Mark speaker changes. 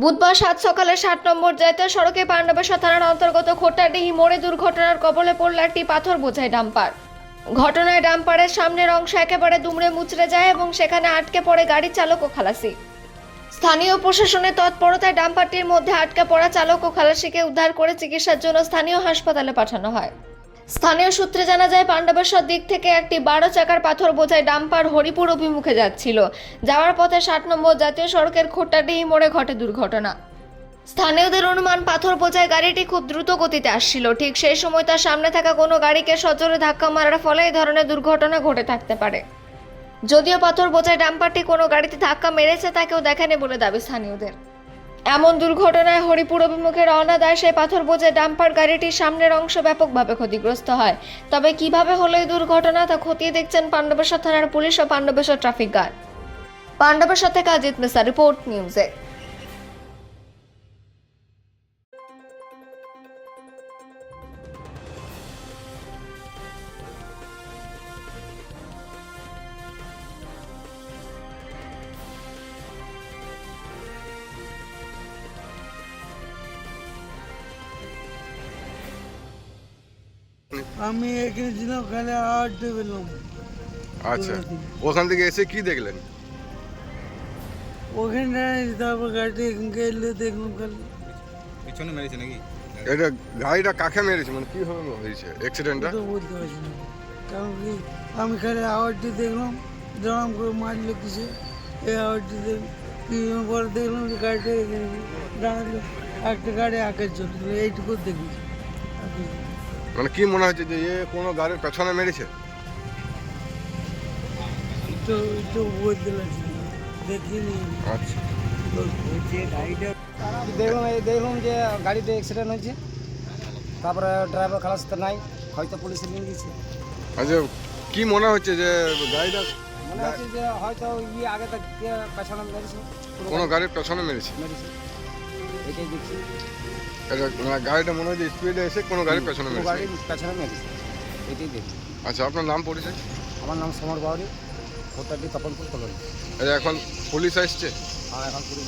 Speaker 1: বুধবার 7 সকালে 60 নম্বর জাতীয় সড়কে পাণ্ডবেশ্বর থানার অন্তর্গত খোট্টাডিহি মোড়ে দুর্ঘটনার কবলে পড়ল একটি পাথর বোঝাই ডাম্পার। ঘটনায় ডাম্পারের সামনের অংশ একেবারে দুমড়ে মুচড়ে যায় এবং সেখানে আটকে পড়ে গাড়ির চালক ও খালাসি। স্থানীয় প্রশাসনের তৎপরতায় ডাম্পারটির মধ্যে আটকে পড়া চালক ও খালাসিকে উদ্ধার করে চিকিৎসার জন্য স্থানীয় হাসপাতালে পাঠানো হয়। স্থানীয় সূত্রে জানা যায়, পাণ্ডবেশ্বর দিক থেকে একটি 12 চাকার পাথর বোঝাই ডাম্পার হরিপুর অভিমুখে যাচ্ছিল। যাওয়ার পথে 60 নম্বর জাতীয় সড়কের খোট্টাডিহি মোড়ে ঘটে দুর্ঘটনা। স্থানীয়দের অনুমান, পাথর বোঝাই গাড়িটি খুব দ্রুত গতিতে আসছিল। ঠিক সেই সময় তার সামনে থাকা কোনো গাড়িকে সজোরে ধাক্কা মারার ফলে এই ধরনের দুর্ঘটনা ঘটে থাকতে পারে। যদিও পাথর বোঝাই ডাম্পারটি কোনো গাড়িতে ধাক্কা মেরেছে তা কেউ দেখেনি বলে দাবি স্থানীয়দের। এমন দুর্ঘটনায় হরিপুর অভিমুখে রওনা দেয় সেই পাথর বোঝাই ডাম্পার গাড়িটির সামনের অংশ ব্যাপকভাবে ক্ষতিগ্রস্ত হয়। তবে কিভাবে হলো এই দুর্ঘটনা তা খতিয়ে দেখছেন পাণ্ডবেশ্বর থানার পুলিশ ও পাণ্ডবেশ্বর ট্রাফিক গার্ড। পাণ্ডবেশ্বর থেকে অজিত মিশ্রা, রিপোর্ট নিউজে।
Speaker 2: আমি এখানে ছিলাম, ওখানে আটতে পেলাম।
Speaker 3: আচ্ছা, ওখান থেকে এসে কি দেখলেন?
Speaker 2: ওখানে তারপর গাড়িটা এখানকে এলে দেখলাম খালি
Speaker 4: পিছনে মেরেছে নাকি?
Speaker 3: এটা গাড়িটা কাকে মেরেছে, মানে কিভাবে হয়েছে অ্যাক্সিডেন্টটা?
Speaker 2: তো বলতে পারছি না, কারণ কি আমি খালি আওয়াজটি দেখলাম, দাঁড়াম করে মারলো কিসে, এই আওয়াজটি কিছুক্ষণ পরে দেখলাম যে গাড়িটা এখানে দাঁড়ালো, একটা গাড়ি আগে চলছিল, এইটুকু দেখেছি।
Speaker 3: মানে কি মনে হচ্ছে যে এ কোনো গাড়ির পেছনে মেরেছে?
Speaker 2: তো বলতে পারছি না, দেখিনি।
Speaker 3: আচ্ছা,
Speaker 5: দেখলাম যে গাড়িতে অ্যাক্সিডেন্ট হয়েছে, তারপরে ড্রাইভার খালাস তো নাই, হয়তো পুলিশে নিয়ে গেছে।
Speaker 3: আচ্ছা, কি মনে হচ্ছে যে গাড়িটা
Speaker 5: মনে হচ্ছে যে হয়তো আগে থেকে পেছনে মেরেছে,
Speaker 3: কোনো গাড়ির পেছনে মেরেছে?
Speaker 5: মেরেছে, এটাই দেখছি।
Speaker 3: এটা মানে গাড়িটা মনে হয় যে স্পিডে এসে কোনো গাড়ির পেছনে
Speaker 5: কোনো
Speaker 3: মেরেছে।
Speaker 5: গাড়ির পেছনে মেরেছে, এটাই দেখছি।
Speaker 3: আচ্ছা, আপনার নাম পরিচয়?
Speaker 5: আমার নাম সমর বাউরি, খোট্টাডিহি তপনপুর কলোনি।
Speaker 3: এখন পুলিশ আসছে?
Speaker 5: এখন পুলিশ